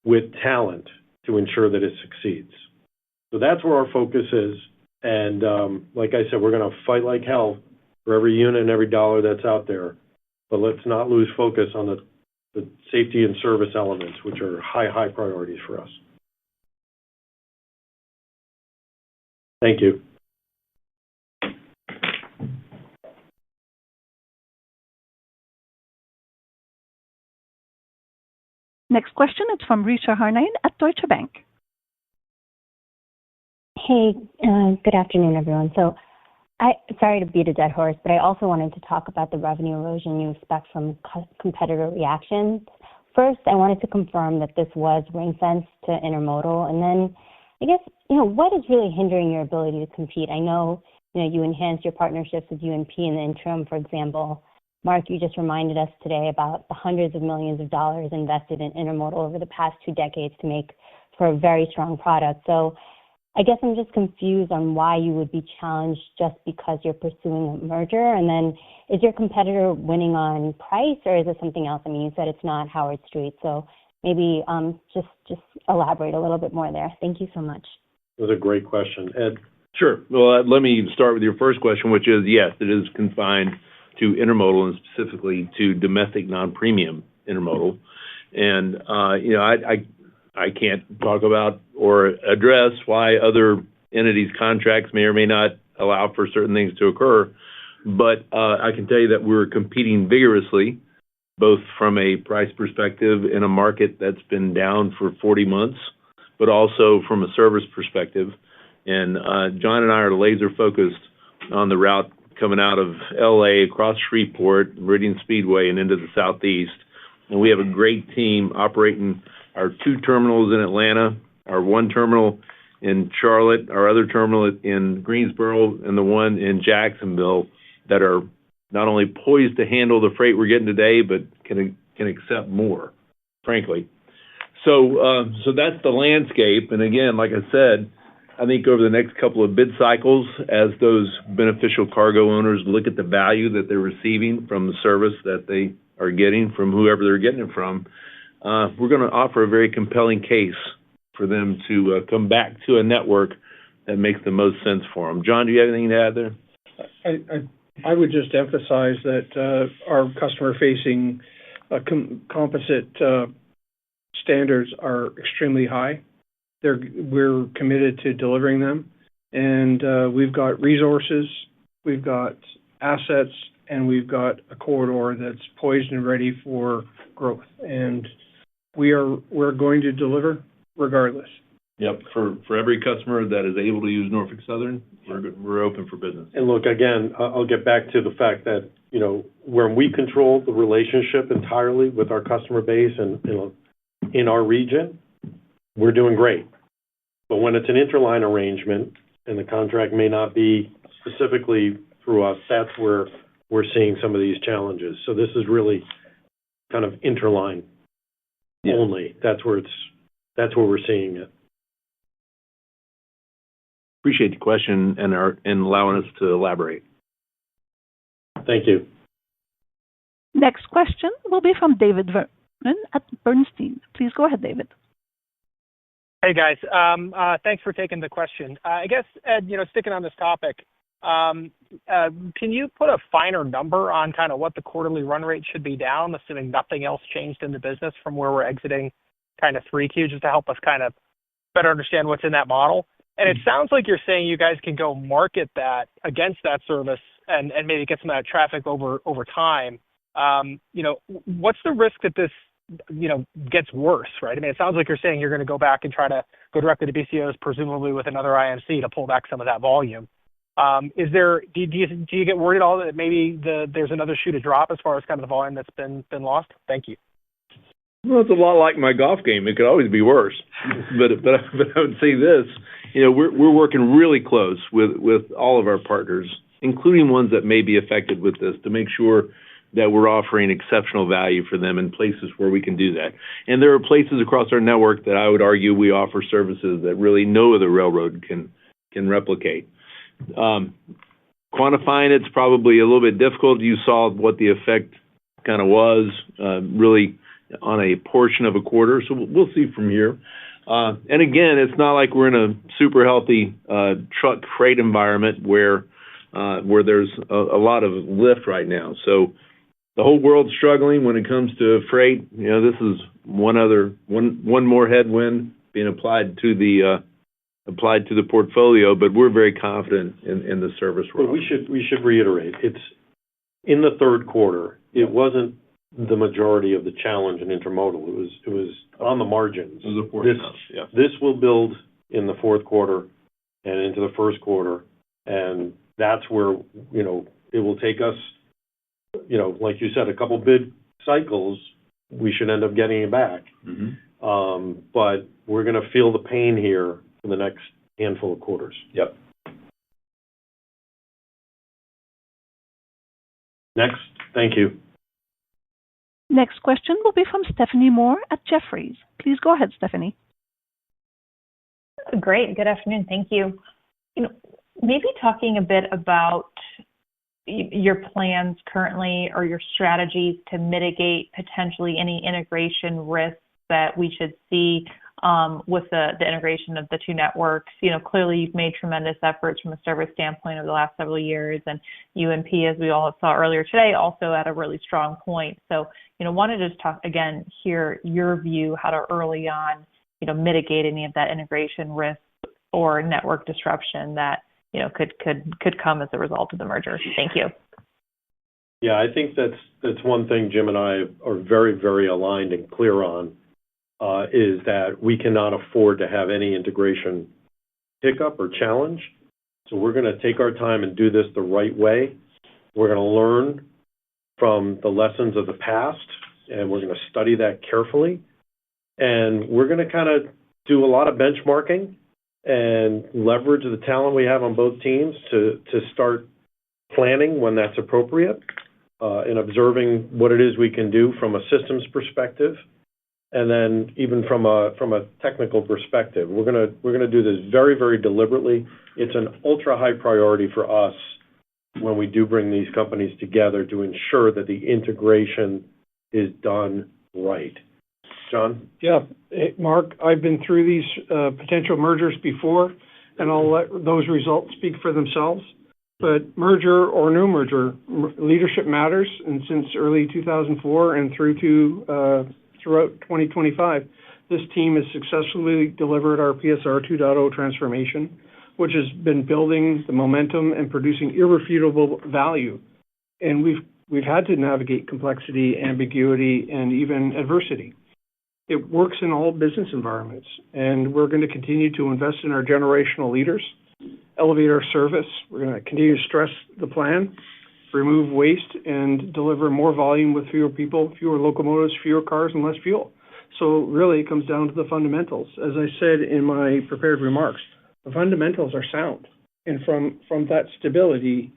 with talent to ensure that it succeeds. So that's where our focus is. And like I said, we're going to fight like hell for every unit and every dollar that's out there. But let's not lose focus on the safety and service elements, which are high priorities for us. Thank you. Next question is from Risha Harnain at Deutsche Bank. Hey, good afternoon, everyone. So, sorry to beat a dead horse, but I also wanted to talk about the revenue erosion you expect from competitor reactions. First, I wanted to confirm that this was ring-fenced to intermodal, and then I guess, what is really hindering your ability to compete? I know, you enhanced your partnerships with UNP in the interim, for example. Mark, you just reminded us today about the hundreds of millions of dollars invested in intermodal over the past 2 decades to make for a very strong product. So I guess I'm just confused on why you would be challenged just because you're pursuing a merger. And then is your competitor winning on price, or is it something else? I mean, you said it's not Howard Street, so maybe just elaborate a little bit more there. Thank you so much. That was a great question. Ed? Sure. Well, let me start with your first question, which is, yes, it is confined to intermodal and specifically to domestic non-premium intermodal. And, I can't talk about or address why other entities' contracts may or may not allow for certain things to occur. But I can tell you that we're competing vigorously, both from a price perspective in a market that's been down for 40 months, but also from a service perspective. And John and I are laser focused on the route coming out of LA across Shreveport, Meridian Speedway, and into the Southeast. And we have a great team operating our 2 terminals in Atlanta, our 1 terminal in Charlotte, our other terminal in Greensboro, and the one in Jacksonville that are not only poised to handle the freight we're getting today, but can accept more, frankly. So that's the landscape. And again, like I said, I think over the next couple of bid cycles, as those beneficial cargo owners look at the value that they're receiving from the service that they are getting from whoever they're getting it from, we're going to offer a very compelling case for them to come back to a network that makes the most sense for them. John, do you have anything to add there? I would just emphasize that our customer-facing composite standards are extremely high. We're committed to delivering them, and we've got resources, we've got assets, and we've got a corridor that's poised and ready for growth. And we're going to deliver regardless. Yep. For every customer that is able to use Norfolk Southern, we're open for business. And look, again, I'll get back to the fact that, when we control the relationship entirely with our customer base and, in our region, we're doing great. But when it's an interline arrangement and the contract may not be specifically through us, that's where we're seeing some of these challenges. So this is really kind of interline only. That's where we're seeing it. Appreciate the question and allowing us to elaborate. Thank you. Next question will be from David Vernon at Bernstein. Please go ahead, David. Hey, guys. Thanks for taking the question. I guess, Ed, sticking on this topic, can you put a finer number on kind of what the quarterly run rate should be down, assuming nothing else changed in the business from where we're exiting kind of 3Q, just to help us kind of better understand what's in that model? And it sounds like you're saying you guys can go market that against that service and maybe get some of that traffic over time. What's the risk that this gets worse, right? I mean, it sounds like you're saying you're going to go back and try to go directly to BCOs, presumably with another IMC to pull back some of that volume. Do you get worried at all that maybe there's another shoe to drop as far as kind of the volume that's been lost? Thank you. Well, it's a lot like my golf game. It could always be worse. but I would say this, we're working really close with all of our partners, including ones that may be affected with this, to make sure that we're offering exceptional value for them in places where we can do that. And there are places across our network that I would argue we offer services that really no other railroad can replicate. Quantifying it's probably a little bit difficult. You saw what the effect kind of was really on a portion of a quarter, so we'll see from here. And again, it's not like we're in a super healthy truck freight environment where there's a lot of lift right now. So the whole world's struggling when it comes to freight. This is one more headwind being applied to the portfolio, but we're very confident in the service role. But we should reiterate, it's in the third quarter. It wasn't the majority of the challenge in intermodal. It was on the margins. It was a portion of, yeah. This will build in the fourth quarter and into the first quarter, and that's where it will take us. Like you said, a couple bid cycles, we should end up getting it back. Mm-hmm. But we're going to feel the pain here for the next handful of quarters. Yep. Next. Thank you. Next question will be from Stephanie Moore at Jefferies. Please go ahead, Stephanie. Great. Good afternoon. Thank you. Maybe talking a bit about your plans currently or your strategies to mitigate potentially any integration risks that we should see with the integration of the two networks. Clearly you've made tremendous efforts from a service standpoint over the last several years, and UNP, as we all saw earlier today, also at a really strong point. So, wanted to just hear your view how to early on, mitigate any of that integration risk or network disruption that, could come as a result of the merger. Thank you. Yeah, I think that's one thing Jim and I are very, very aligned and clear on, is that we cannot afford to have any integration hiccup or challenge. So we're going to take our time and do this the right way. We're going to learn from the lessons of the past, and we're going to study that carefully. And we're going to kind of do a lot of benchmarking and leverage the talent we have on both teams to start planning when that's appropriate, and observing what it is we can do from a systems perspective, and then even from a technical perspective. We're gonna do this very, very deliberately. It's an ultra high priority for us when we do bring these companies together to ensure that the integration is done right. John? Yeah. Hey, Mark, I've been through these potential mergers before, and I'll let those results speak for themselves. But merger or no merger, leadership matters, and since early 2004 and throughout 2025, this team has successfully delivered our PSR 2.0 transformation, which has been building the momentum and producing irrefutable value. And we've had to navigate complexity, ambiguity, and even adversity. It works in all business environments, and we're going to continue to invest in our generational leaders, elevate our service. We're going to continue to stress the plan, remove waste, and deliver more volume with fewer people, fewer locomotives, fewer cars, and less fuel. So really, it comes down to the fundamentals. As I said in my prepared remarks, the fundamentals are sound. And from that stability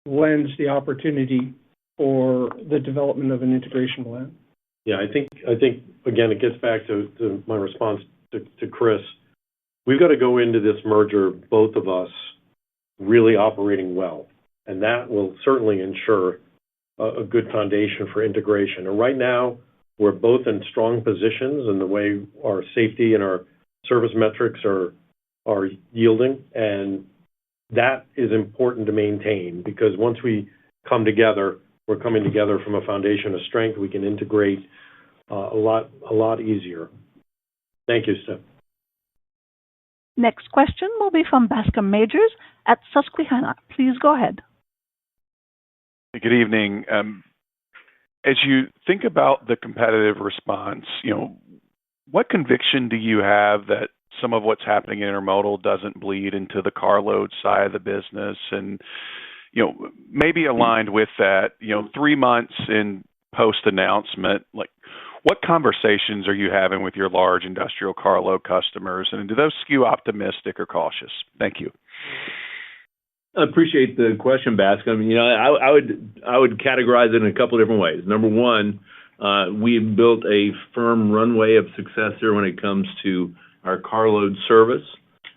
lends the opportunity for the development of an integration plan. Yeah, I think again, it gets back to my response to Chris. We've got to go into this merger, both of us, really operating well, and that will certainly ensure a good foundation for integration. And right now, we're both in strong positions in the way our safety and our service metrics are yielding, and that is important to maintain because once we come together, we're coming together from a foundation of strength. We can integrate a lot easier. Thank you, Steph. Next question will be from Bascome Majors at Susquehanna. Please go ahead. Good evening. As you think about the competitive response, what conviction do you have that some of what's happening in intermodal doesn't bleed into the carload side of the business? And, maybe aligned with that, 3 months in post-announcement, what conversations are you having with your large industrial carload customers? And do those skew optimistic or cautious? Thank you. I appreciate the question, Bascome. I would categorize it in a couple of different ways. Number one, we've built a firm runway of success here when it comes to our carload service.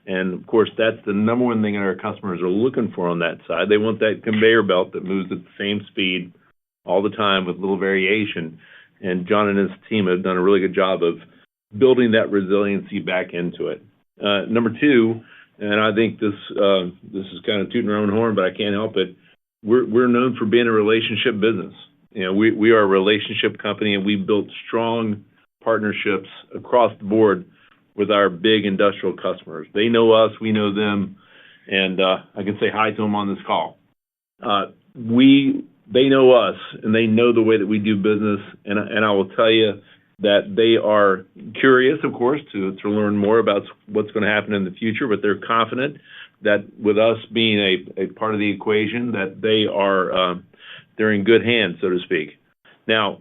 And, of course, that's the number one thing that our customers are looking for on that side. They want that conveyor belt that moves at the same speed all the time with little variation. And John and his team have done a really good job of building that resiliency back into it. Number two, and I think this is kind of tooting our own horn, but I can't help it, we're known for being a relationship business. We are a relationship company, and we've built strong partnerships across the board with our big industrial customers. They know us, we know them, and I can say hi to them on this call. They know us, and they know the way that we do business, and I will tell you that they are curious, of course, to learn more about what's going to happen in the future, but they're confident that with us being a part of the equation, that they're in good hands, so to speak. Now,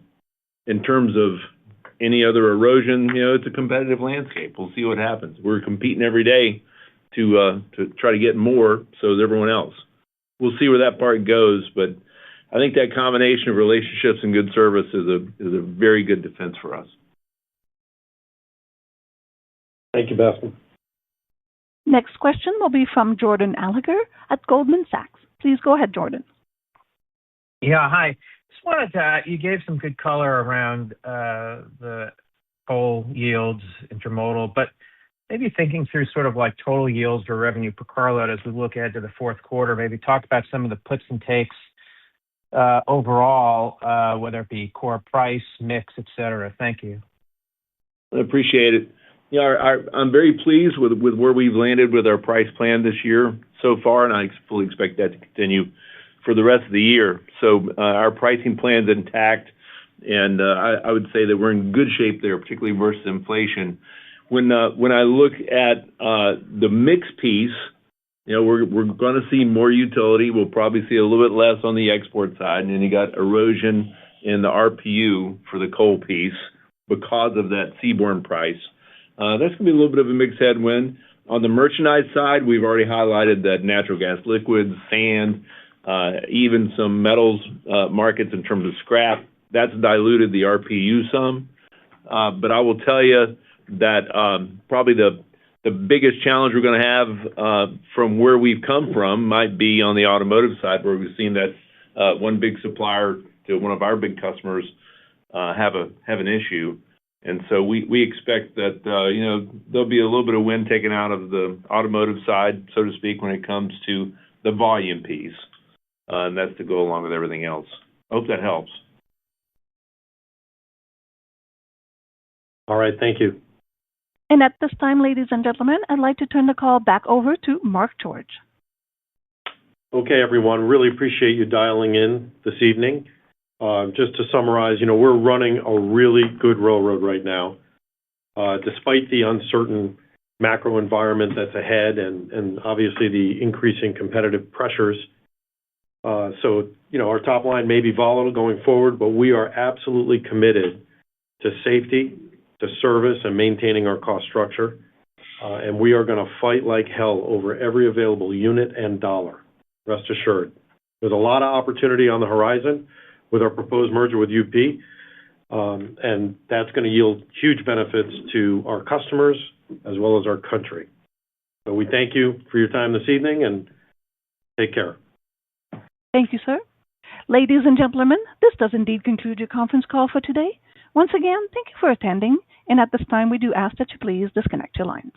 in terms of any other erosion, it's a competitive landscape. We'll see what happens. We're competing every day to try to get more, so is everyone else. We'll see where that part goes, but I think that combination of relationships and good service is a very good defense for us. Thank you, Bascome. Next question will be from Jordan Alliger at Goldman Sachs. Please go ahead, Jordan. Yeah, hi. Just wanted to, you gave some good color around the coal yields, intermodal, but maybe thinking through sort of like total yields or revenue per carload as we look ahead to the fourth quarter, maybe talk about some of the puts and takes overall, whether it be core price, mix, et cetera. Thank you. I appreciate it. I'm very pleased with where we've landed with our price plan this year so far, and I fully expect that to continue for the rest of the year. So our pricing plan's intact, and I would say that we're in good shape there, particularly versus inflation. When I look at the mix piece, we're going to see more utility. We'll probably see a little bit less on the export side, and then you got erosion in the RPU for the coal piece because of that seaborne price. That's going to be a little bit of a mixed headwind. On the merchandise side, we've already highlighted that natural gas liquids, sand, even some metals markets in terms of scrap, that's diluted the RPU some. But I will tell you that probably the biggest challenge we're going to have from where we've come from might be on the automotive side, where we've seen that one big supplier to one of our big customers have an issue. And so we expect that, there'll be a little bit of wind taken out of the automotive side, so to speak, when it comes to the volume piece. And that's to go along with everything else. I hope that helps. All right, thank you. And at this time, ladies and gentlemen, I'd like to turn the call back over to Mark George. Okay, everyone. Really appreciate you dialing in this evening. Just to summarize, we're running a really good railroad right now, despite the uncertain macro environment that's ahead and obviously the increasing competitive pressures. So, our top line may be volatile going forward, but we are absolutely committed to safety, to service, and maintaining our cost structure. And we are going to fight like hell over every available unit and dollar, rest assured. There's a lot of opportunity on the horizon with our proposed merger with UP. and that's going to yield huge benefits to our customers as well as our country. So we thank you for your time this evening, and take care. Thank you, sir. Ladies and gentlemen, this does indeed conclude your conference call for today. Once again, thank you for attending, and at this time, we do ask that you please disconnect your lines.